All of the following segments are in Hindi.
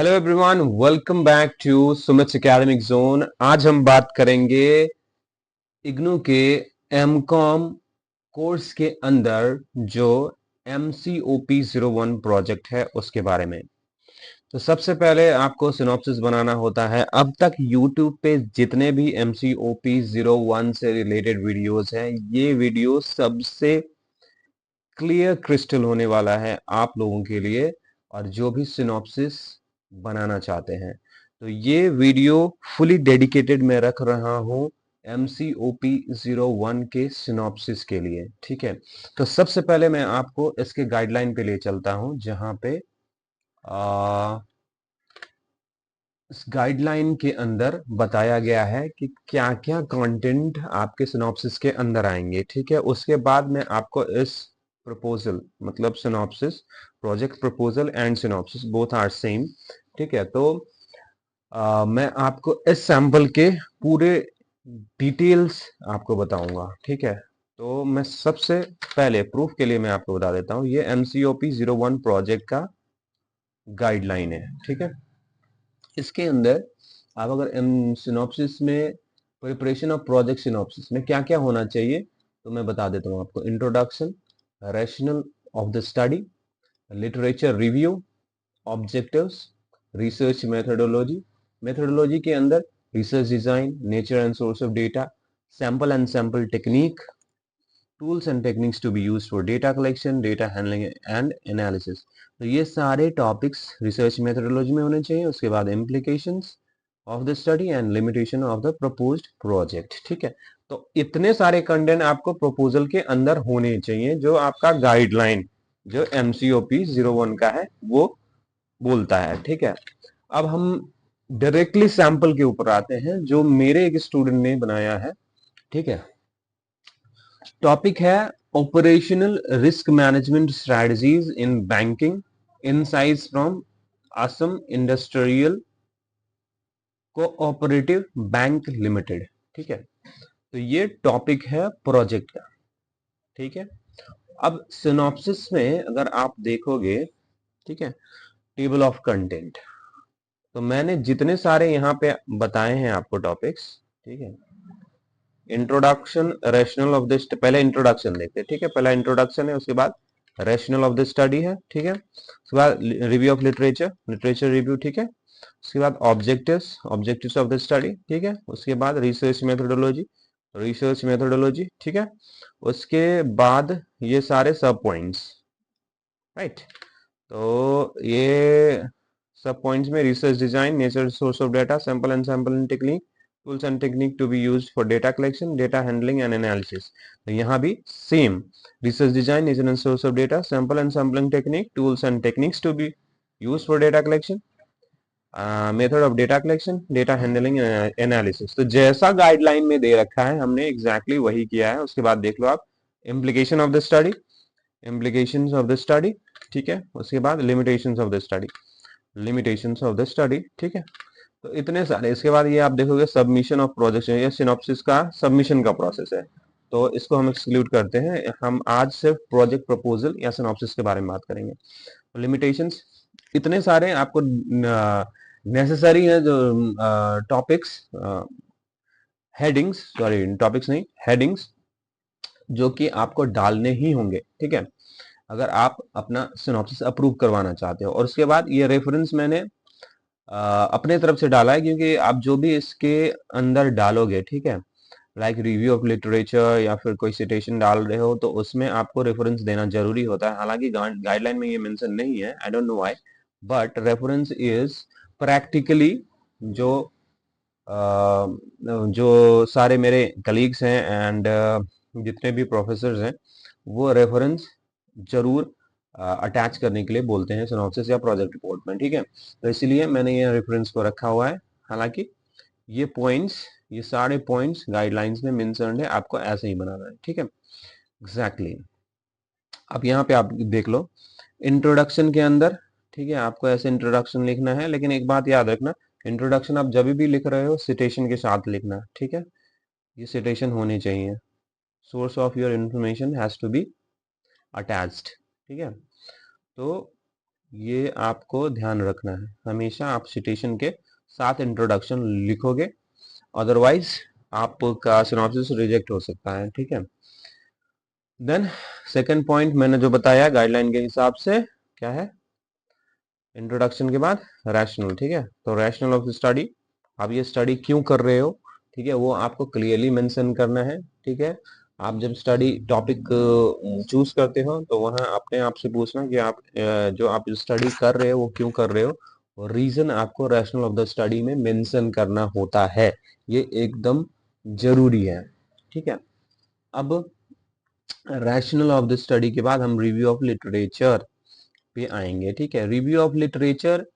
Hello everyone, welcome back to Sumit academic zone. आज हम बात करेंगे इग्नू के एमकॉम कोर्स के अंदर जो MCOP 01 प्रोजेक्ट है उसके बारे में। तो सबसे पहले आपको सिनॉप्सिस बनाना होता है। अब तक यूट्यूब पे जितने भी MCOP 01 से रिलेटेड वीडियोस हैं, ये वीडियो सबसे क्लियर क्रिस्टल होने वाला है आप लोगों के लिए, और जो भी सिनॉप्सिस बनाना चाहते हैं। तो ये वीडियो फुली डेडिकेटेड मैं रख रहा हूं MCOP 01 के सिनॉप्सिस के लिए। ठीक है, तो सबसे पहले मैं आपको इसके गाइडलाइन पे ले चलता हूं, जहां पे इस गाइडलाइन के अंदर बताया गया है कि क्या क्या कंटेंट आपके सिनॉप्सिस के अंदर आएंगे। ठीक है, उसके बाद मैं आपको इस प्रपोजल मतलब synopsis, project proposal and synopsis both are same. ठीक है, तो मैं आपको इस सैंपल के पूरे डिटेल्स आपको बताऊंगा। ठीक है, तो मैं सबसे पहले प्रूफ के लिए मैं आपको बता देता हूं, ये MCOP 01 प्रोजेक्ट का गाइडलाइन है। ठीक है, इसके अंदर आप अगर सिनॉप्सिस में प्रिपरेशन ऑफ प्रोजेक्ट सिनॉप्सिस में क्या क्या होना चाहिए तो मैं बता देता हूँ आपको। Introduction, rationale of the study, literature review, objectives, research methodology. Methodology के अंदर research design, nature and source of data, sample and sample technique, tools and techniques to be used for data collection, data handling and analysis. तो ये सारे टॉपिक्स रिसर्च मेथोडोलॉजी में होने चाहिए। उसके बाद implications of the study and limitation of the proposed project. ठीक है, तो इतने सारे कंटेंट आपको प्रपोजल के अंदर होने चाहिए, जो आपका गाइडलाइन जो MCOP 01 का है वो बोलता है। ठीक है, अब हम डायरेक्टली सैंपल के ऊपर आते हैं जो मेरे एक स्टूडेंट ने बनाया है। ठीक है, टॉपिक है operational risk management strategies in banking, insights from Assam industrial cooperative bank limited. ठीक है, तो ये टॉपिक है प्रोजेक्ट का। ठीक है, अब सिनॉप्सिस में अगर आप देखोगे, ठीक है, टेबल ऑफ कंटेंट, तो मैंने जितने सारे यहाँ पे बताए हैं आपको टॉपिक्स। ठीक है, इंट्रोडक्शन, रैशनल ऑफ द, पहले इंट्रोडक्शन देखते हैं। ठीक है, पहला इंट्रोडक्शन है, उसके बाद रैशनल ऑफ द स्टडी है। ठीक है, उसके बाद review of literature, literature review. ठीक है, उसके बाद objectives, objectives of the study. ठीक है, उसके बाद रिसर्च मेथोडोलॉजी, रिसर्च मेथोडोलॉजी। ठीक है, उसके बाद ये सारे सब पॉइंट्स, राइट। तो ये सब पॉइंट्स में research design, nature source of data, sample and sampling technique, tools and technique to be used for data collection, data handling and analysis. तो यहाँ भी same, research design, nature and source of data, sample and sampling technique, tools and techniques to be used for data collection, method of data collection, data handling analysis. तो जैसा गाइडलाइन में दे रखा है हमने एग्जैक्टली वही किया है। उसके बाद देख लो आप, implication of the study, implications of the study। ठीक है, उसके बाद limitations of the study, limitations of the study। ठीक है, तो इतने सारे। इसके बाद ये आप देखोगे सबमिशन ऑफ प्रोजेक्ट, ये सिनॉप्सिस का सबमिशन का प्रोसेस है, तो इसको हम एक्सक्लूड करते हैं। हम आज सिर्फ प्रोजेक्ट प्रपोजल या सिनॉप्सिस के बारे में बात करेंगे। लिमिटेशंस इतने सारे आपको नेसेसरी है, जो टॉपिक्स, हेडिंग्स, सॉरी टॉपिक्स नहीं, हेडिंग्स, जो कि आपको डालने ही होंगे। ठीक है, अगर आप अपना सिनॉप्सिस अप्रूव करवाना चाहते हो। और उसके बाद ये रेफरेंस मैंने अपने तरफ से डाला है, क्योंकि आप जो भी इसके अंदर डालोगे, ठीक है, लाइक रिव्यू ऑफ लिटरेचर या फिर कोई सिटेशन डाल रहे हो, तो उसमें आपको रेफरेंस देना जरूरी होता है। हालांकि गाइडलाइन में ये मेंशन नहीं है, I don't know why, but reference is practically, जो जो सारे मेरे कलीग्स हैं एंड जितने भी प्रोफेसर्स हैं, वो रेफरेंस जरूर अटैच करने के लिए बोलते हैं सिनॉप्सिस या प्रोजेक्ट रिपोर्ट में। ठीक है, तो इसलिए मैंने ये रेफरेंस को रखा हुआ है। हालांकि ये पॉइंट्स, ये सारे पॉइंट्स गाइडलाइंस में मेंशन्ड है, आपको ऐसे ही बनाना है। ठीक है, एग्जैक्टली अब यहाँ पे आप देख लो इंट्रोडक्शन के अंदर। ठीक है, आपको ऐसे इंट्रोडक्शन लिखना है, लेकिन एक बात याद रखना, इंट्रोडक्शन आप जब भी लिख रहे हो सिटेशन के साथ लिखना। ठीक है, ये सिटेशन होने चाहिए, source of your information has to be attached. ठीक है, तो ये आपको ध्यान रखना है, हमेशा आप सिटेशन के साथ इंट्रोडक्शन लिखोगे, अदरवाइज आपका सिनॉप्सिस रिजेक्ट हो सकता है, ठीक है। देन सेकंड पॉइंट मैंने जो बताया गाइडलाइन के हिसाब से क्या है, इंट्रोडक्शन के बाद रैशनल, ठीक है। तो रैशनल ऑफ स्टडी, आप ये स्टडी क्यों कर रहे हो, ठीक है, वो आपको क्लियरली मेंशन करना है, ठीक है। आप जब स्टडी टॉपिक चूज करते हो तो वहां अपने आप से पूछना कि आप जो आप स्टडी कर रहे हो वो क्यों कर रहे हो, और रीजन आपको रैशनल ऑफ द स्टडी में मेंशन करना होता है, ये एकदम जरूरी है, ठीक है। अब रैशनल ऑफ द स्टडी के बाद हम रिव्यू ऑफ लिटरेचर पे आएंगे, ठीक है। रिव्यू ऑफ लिटरेचर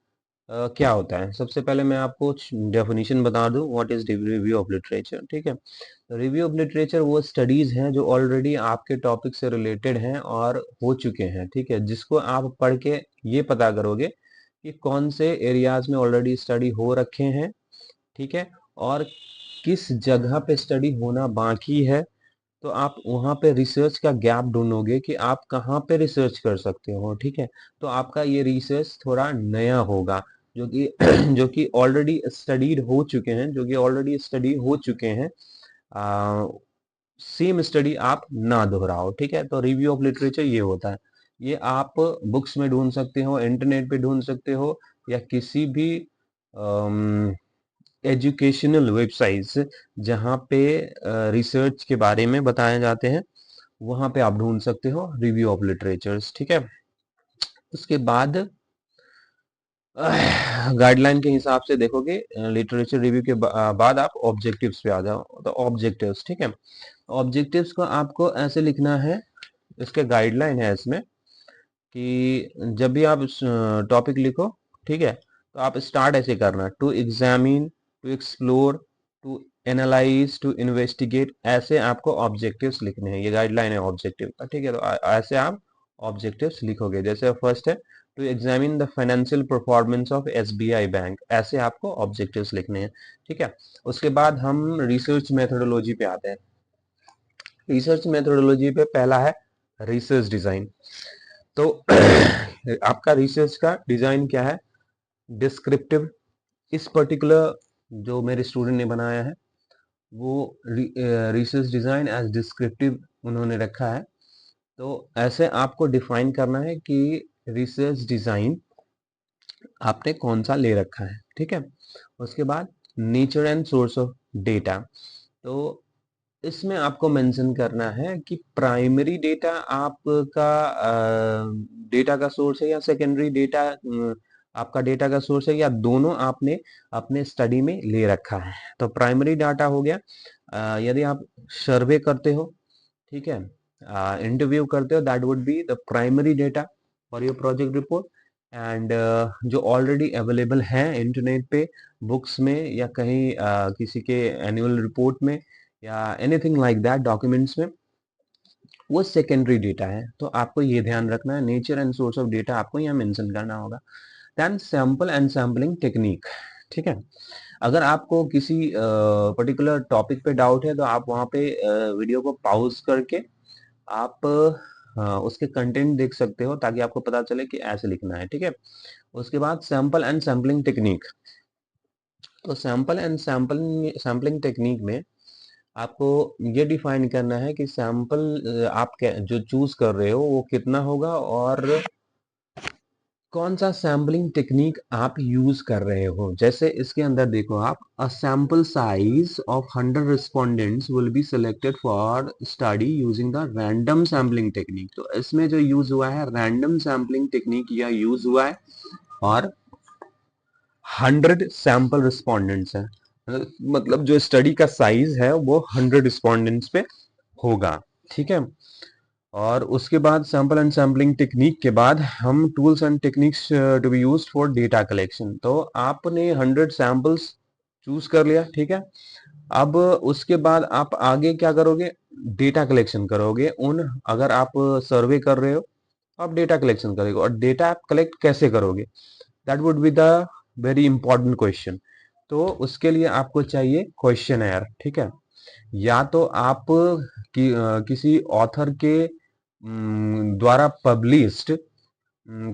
क्या होता है, सबसे पहले मैं आपको डेफिनेशन बता दूं, what is review of literature, ठीक है। रिव्यू ऑफ लिटरेचर वो स्टडीज हैं जो ऑलरेडी आपके टॉपिक से रिलेटेड हैं और हो चुके हैं, ठीक है, जिसको आप पढ़ के ये पता करोगे कि कौन से एरियाज में ऑलरेडी स्टडी हो रखे हैं, ठीक है, और किस जगह पे स्टडी होना बाकी है। तो आप वहां पे रिसर्च का गैप ढूंढोगे कि आप कहाँ पे रिसर्च कर सकते हो, ठीक है। तो आपका ये रिसर्च थोड़ा नया होगा, जो कि जो कि ऑलरेडी स्टडीड हो चुके हैं, जो कि ऑलरेडी स्टडी हो चुके हैं, सेम स्टडी आप ना दोहराओ, ठीक है। तो रिव्यू ऑफ लिटरेचर ये होता है, ये आप बुक्स में ढूंढ सकते हो, इंटरनेट पे ढूंढ सकते हो, या किसी भी एजुकेशनल वेबसाइट्स जहाँ पे रिसर्च के बारे में बताए जाते हैं, वहां पे आप ढूंढ सकते हो रिव्यू ऑफ लिटरेचर्स, ठीक है। उसके बाद गाइडलाइन के हिसाब से देखोगे, लिटरेचर रिव्यू के बाद आप ऑब्जेक्टिव्स पे आ जाओ, तो ऑब्जेक्टिव्स, ठीक है। ऑब्जेक्टिव्स को आपको ऐसे लिखना है, इसके गाइडलाइन है इसमें कि जब भी आप टॉपिक लिखो, ठीक है, तो आप स्टार्ट ऐसे करना, to examine, to explore, to analyse, to investigate, ऐसे आपको ऑब्जेक्टिव्स लिखने हैं, ये गाइडलाइन है ऑब्जेक्टिव का, ठीक है। तो ऐसे आप ऑब्जेक्टिव्स लिखोगे, जैसे फर्स्ट है to examine the financial performance of SBI bank, ऐसे आपको ऑब्जेक्टिव्स लिखने हैं, ठीक है। उसके बाद हम रिसर्च मेथोडोलॉजी पे आते हैं। रिसर्च मेथोडोलॉजी पे पहला है रिसर्च डिजाइन। तो आपका रिसर्च का डिजाइन क्या है, डिस्क्रिप्टिव, इस पर्टिकुलर जो मेरे स्टूडेंट ने बनाया है वो रिसर्च डिजाइन एज डिस्क्रिप्टिव उन्होंने रखा है। तो ऐसे आपको डिफाइन करना है कि रिसर्च डिजाइन आपने कौन सा ले रखा है, ठीक है। उसके बाद nature and source of data, तो इसमें आपको मेंशन करना है कि प्राइमरी डेटा आपका डेटा का सोर्स है, या सेकेंडरी डेटा आपका डेटा का सोर्स है, या दोनों आपने अपने स्टडी में ले रखा है। तो प्राइमरी डाटा हो गया, यदि आप सर्वे करते हो, ठीक है, इंटरव्यू करते हो, that would be the primary data for your project report. And जो ऑलरेडी अवेलेबल है इंटरनेट पे, बुक्स में, या कहीं किसी के एनुअल रिपोर्ट में, या एनीथिंग लाइक दैट डॉक्यूमेंट्स में, वो सेकेंडरी डेटा है। तो आपको ये ध्यान रखना है, nature and source of data आपको यहाँ मेंशन करना होगा। Then sample and sampling technique, ठीक है। अगर आपको किसी पर्टिकुलर टॉपिक पे डाउट है तो आप वहाँ पे वीडियो को पॉज करके आप उसके कंटेंट देख सकते हो, ताकि आपको पता चले कि ऐसे लिखना है, ठीक है। उसके बाद सैंपल एंड सैम्पलिंग टेक्निक, तो सैंपल एंड सैम्पलिंग टेक्निक में आपको ये डिफाइन करना है कि सैंपल आप जो चूज कर रहे हो वो कितना होगा, और कौन सा सैम्पलिंग टेक्निक आप यूज कर रहे हो। जैसे इसके अंदर देखो आप, a sample size of 100 respondents will be selected for study using the random sampling technique. तो इसमें जो यूज हुआ है रैंडम सैम्पलिंग टेक्निक, या यूज हुआ है, और 100 सैंपल रिस्पोंडेंट्स है, मतलब जो स्टडी का साइज है वो 100 रिस्पोंडेंट्स पे होगा, ठीक है। और उसके बाद सैंपल एंड सैम्पलिंग टेक्निक के बाद हम tools and techniques to be used for data collection. तो आपने 100 सैंपल्स चूज कर लिया, ठीक है। अब उसके बाद आप आगे क्या करोगे, डेटा कलेक्शन करोगे उन, अगर आप सर्वे कर रहे हो आप डेटा कलेक्शन करोगे, और डेटा आप कलेक्ट कैसे करोगे, that would be the very important question. तो उसके लिए आपको चाहिए क्वेश्चनर, ठीक है। या तो आप किसी ऑथर के द्वारा पब्लिश्ड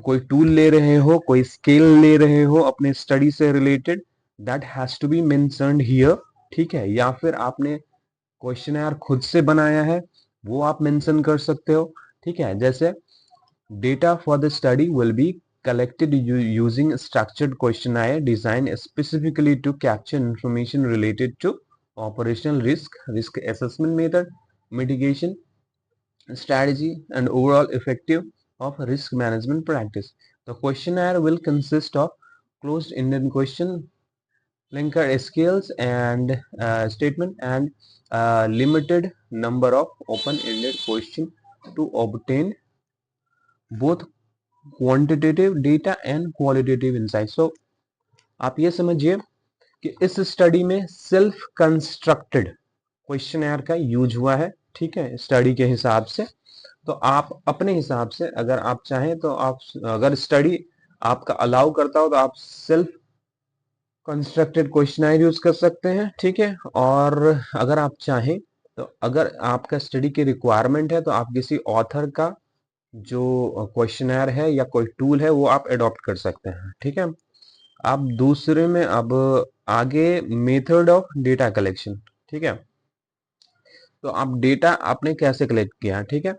कोई टूल ले रहे हो, कोई स्केल ले रहे हो अपने स्टडी से related, that has to be mentioned here, ठीक है। या फिर आपने क्वेश्चनर खुद से बनाया है, वो आप मेंशन कर सकते हो, ठीक है। जैसे data for the study will be collected using structured questionnaire designed specifically to capture information related to operational risk, risk assessment method, mitigation strategy, and overall effective of risk management practice. The questionnaire will consist of closed-ended question, linker scales and statement, and limited number of open-ended question to obtain both quantitative data and qualitative insight. So आप ये समझिए कि इस स्टडी में सेल्फ कंस्ट्रक्टेड क्वेश्चनर का यूज हुआ है, ठीक है, स्टडी के हिसाब से। तो आप अपने हिसाब से अगर आप चाहें तो आप, अगर स्टडी आपका अलाउ करता हो तो आप सेल्फ कंस्ट्रक्टेड क्वेश्चनर यूज कर सकते हैं, ठीक है। और अगर आप चाहें तो अगर आपका स्टडी की रिक्वायरमेंट है तो आप किसी ऑथर का जो क्वेश्चनर है या कोई टूल है वो आप अडॉप्ट कर सकते हैं, ठीक है। अब दूसरे में अब आगे मेथड ऑफ डेटा कलेक्शन, ठीक है। तो आप डेटा आपने कैसे कलेक्ट किया, ठीक है,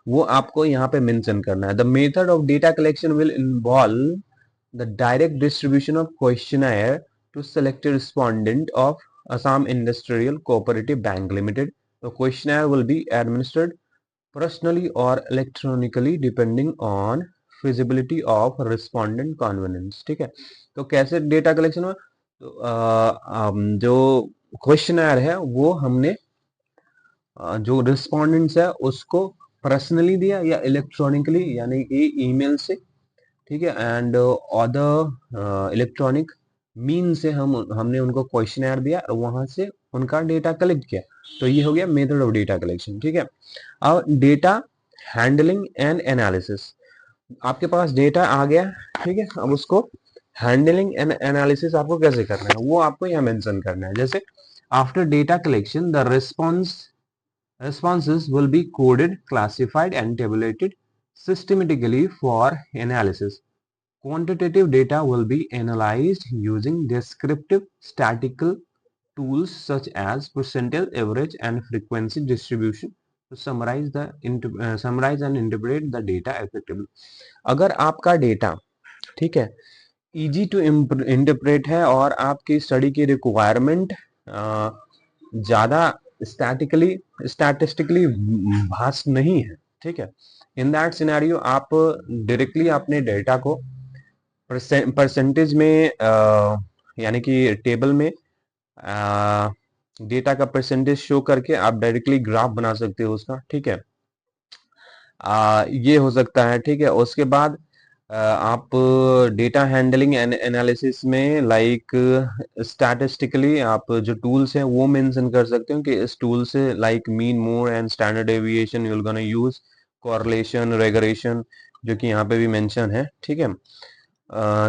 वो आपको यहाँ पे मेंशन करना है। The method of data collection will involve the direct distribution of questionnaire to selected respondent of Assam Industrial Cooperative Bank Limited. The questionnaire will be administered personally or electronically depending on feasibility of respondent convenience, ठीक है। तो कैसे डेटा कलेक्शन हुआ, तो जो क्वेश्चनर है वो हमने जो रिस्पोंडेंट्स है उसको पर्सनली दिया या इलेक्ट्रॉनिकली यानी कि ईमेल से, ठीक है, एंड अदर इलेक्ट्रॉनिक मीन से हमने उनको क्वेश्चनर दिया और वहां से उनका डेटा कलेक्ट किया। तो ये हो गया मेथड ऑफ डेटा कलेक्शन, ठीक है। अब डेटा हैंडलिंग एंड एनालिसिस, आपके पास डेटा आ गया, ठीक है, अब उसको हैंडलिंग एंड एनालिसिस आपको कैसे करना है वो आपको यहाँ मेंशन करना है। जैसे after data collection the responses will be coded, classified and tabulated systematically for analysis. Quantitative data will be analyzed using descriptive statistical tools such as percentile, average, and frequency distribution to summarize and interpret the data effectively. अगर आपका डेटा, ठीक है, इजी टू इंटरप्रेट है और आपकी स्टडी की रिक्वायरमेंट ज़्यादा स्टैटिस्टिकली भास्ट नहीं है, ठीक है, इन दैट सिनेरियो आप डायरेक्टली अपने डेटा को परसेंटेज में यानी कि टेबल में डेटा का परसेंटेज शो करके आप डायरेक्टली ग्राफ बना सकते हो उसका, ठीक है। ये हो सकता है, ठीक है। उसके बाद आप डेटा हैंडलिंग एंड एनालिसिस में लाइक स्टैटिस्टिकली आप जो टूल्स हैं वो मेंशन कर सकते हो कि इस टूल से like mean, mode and standard deviation you will gonna use, correlation, regression जो कि यहाँ पे भी मेंशन है, ठीक है।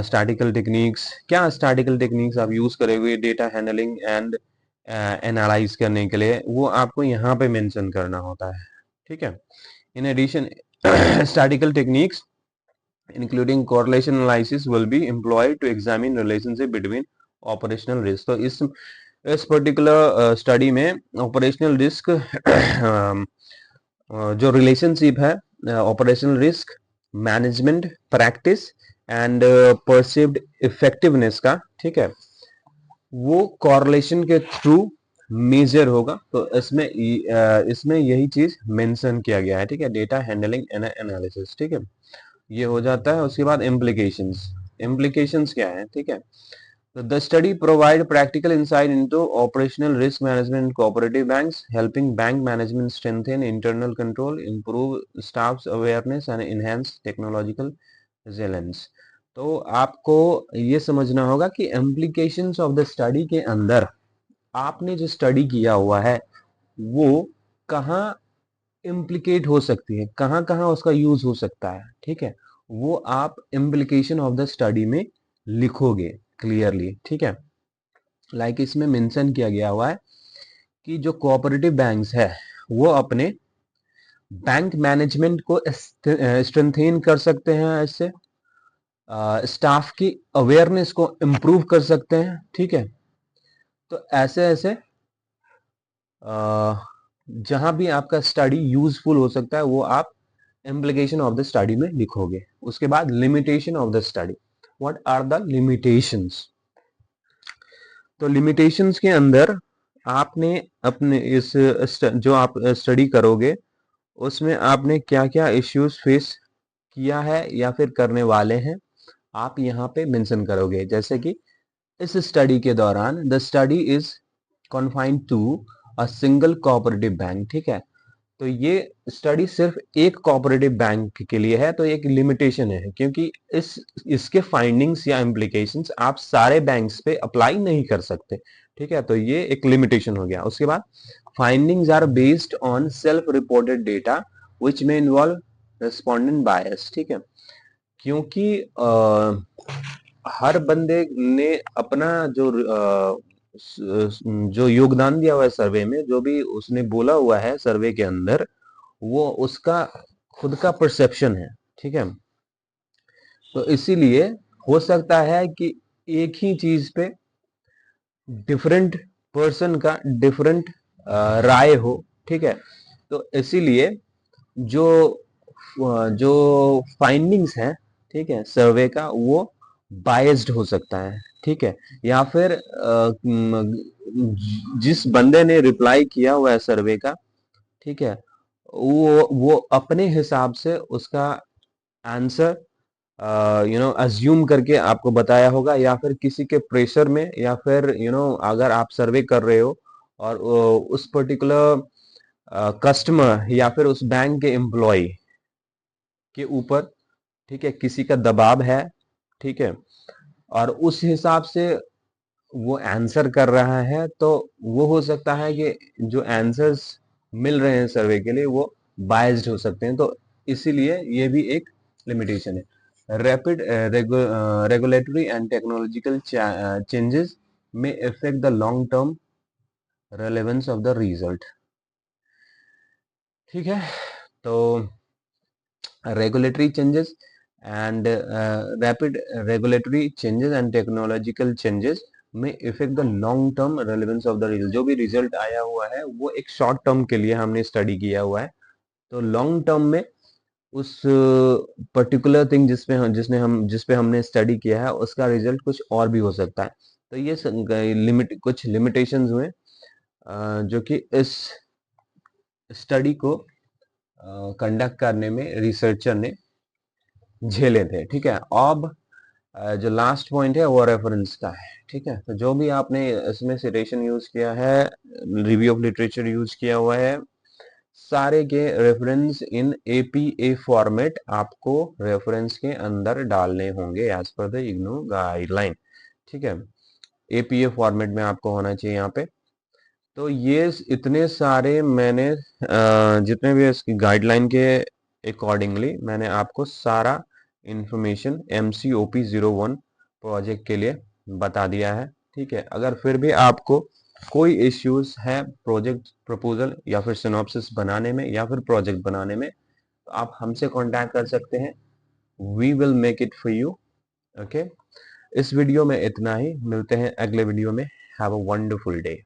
स्टैटिकल टेक्निक्स, क्या स्टैटिकल टेक्निक्स आप यूज करोगे डेटा हैंडलिंग एंड एनालाइज करने के लिए, वो आपको यहाँ पे मेंशन करना होता है, ठीक है। In addition statistical techniques including correlation analysis will be employed to examine relationship between operational risk. तो इस पर्टिकुलर स्टडी में ऑपरेशनल रिस्क जो रिलेशनशिप है operational risk management practice and perceived effectiveness का, ठीक है, वो कॉरलेशन के थ्रू मेजर होगा। तो इसमें यही चीज मेंशन किया गया है, ठीक है, डेटा हैंडलिंग एंड एनालिसिस, ठीक है, ये हो जाता है। उसके बाद इम्प्लीकेशंस क्या है, ठीक है। तो the study provide practical insight into operational risk management cooperative banks, helping bank management strengthen internal control, improve staffs awareness and enhance technological resilience. तो आपको ये समझना होगा कि इम्प्लीकेशंस ऑफ द स्टडी के अंदर आपने जो स्टडी किया हुआ है वो कहाँ इम्प्लीकेट हो सकती है, कहाँ कहाँ उसका यूज हो सकता है, ठीक है, वो आप इम्प्लीकेशन ऑफ द स्टडी में लिखोगे क्लियरली, ठीक है। लाइक इसमें मेंशन किया गया हुआ है कि जो कोऑपरेटिव बैंक्स है वो अपने बैंक मैनेजमेंट को स्ट्रेंथेन कर सकते हैं ऐसे, स्टाफ की अवेयरनेस को इम्प्रूव कर सकते हैं, ठीक है। तो ऐसे ऐसे जहां भी आपका स्टडी यूजफुल हो सकता है वो आप इम्प्लीकेशन ऑफ द स्टडी में लिखोगे। उसके बाद limitation of the study, what are the limitations. तो लिमिटेशंस के अंदर आपने अपने इस जो आप स्टडी करोगे उसमें आपने क्या क्या इश्यूज फेस किया है या फिर करने वाले हैं, आप यहाँ पे मेंशन करोगे। जैसे कि इस स्टडी के दौरान the study is confined to a single cooperative bank, ठीक है। तो ये स्टडी सिर्फ एक कोऑपरेटिव बैंक के लिए है, तो एक लिमिटेशन है, क्योंकि इसके फाइंडिंग्स या इम्प्लीकेशंस आप सारे बैंक्स पे अप्लाई नहीं कर सकते, ठीक है। तो ये एक लिमिटेशन हो गया। उसके बाद findings are based on self reported data which में इन्वॉल्व रेस्पोंडेंट बायस, ठीक है। क्योंकि हर बंदे ने अपना जो योगदान दिया हुआ है सर्वे में, जो भी उसने बोला हुआ है सर्वे के अंदर, वो उसका खुद का परसेप्शन है, ठीक है। तो इसीलिए हो सकता है कि एक ही चीज पे डिफरेंट पर्सन का डिफरेंट राय हो, ठीक है। तो इसीलिए जो जो फाइंडिंग्स हैं, ठीक है, सर्वे का, वो बायस्ड हो सकता है, ठीक है। या फिर जिस बंदे ने रिप्लाई किया हुआ है सर्वे का, ठीक है, वो अपने हिसाब से उसका आंसर अज्यूम करके आपको बताया होगा, या फिर किसी के प्रेशर में, या फिर अगर आप सर्वे कर रहे हो और उस पर्टिकुलर कस्टमर या फिर उस बैंक के एम्प्लॉय के ऊपर, ठीक है, किसी का दबाव है, ठीक है, और उस हिसाब से वो आंसर कर रहा है, तो वो हो सकता है कि जो आंसर्स मिल रहे हैं सर्वे के लिए वो बायस्ड हो सकते हैं। तो इसीलिए ये भी एक लिमिटेशन है। Rapid regulatory and technological changes में affect the long term relevance of the result, ठीक है। तो regulatory changes and rapid regulatory changes and technological changes में effect the long term relevance of the result. जो भी रिजल्ट आया हुआ है वो एक शॉर्ट टर्म के लिए हमने स्टडी किया हुआ है, तो लॉन्ग टर्म में उस पर्टिकुलर थिंग जिस पे हमने स्टडी किया है उसका रिजल्ट कुछ और भी हो सकता है। तो ये कुछ लिमिटेशंस हुए जो कि इस स्टडी को कंडक्ट करने में रिसर्चर ने झेले थे, ठीक है। अब जो लास्ट पॉइंट है वो रेफरेंस का है, ठीक है। तो जो भी आपने इसमें सिटेशन यूज किया है, रिव्यू ऑफ लिटरेचर यूज किया हुआ है, सारे के रेफरेंस इन एपीए फॉर्मेट आपको रेफरेंस के अंदर डालने होंगे as per the IGNOU guideline, ठीक है। एपीए फॉर्मेट में आपको होना चाहिए यहाँ पे। तो ये इतने सारे मैंने जितने भी इसकी गाइडलाइन के अकॉर्डिंगली मैंने आपको सारा इंफॉर्मेशन MCOP01 प्रोजेक्ट के लिए बता दिया है, ठीक है। अगर फिर भी आपको कोई इश्यूज है प्रोजेक्ट प्रपोजल या फिर सिनॉप्सिस बनाने में या फिर प्रोजेक्ट बनाने में, तो आप हमसे कांटेक्ट कर सकते हैं। We will make it for you, okay. इस वीडियो में इतना ही, मिलते हैं अगले वीडियो में। Have a wonderful day.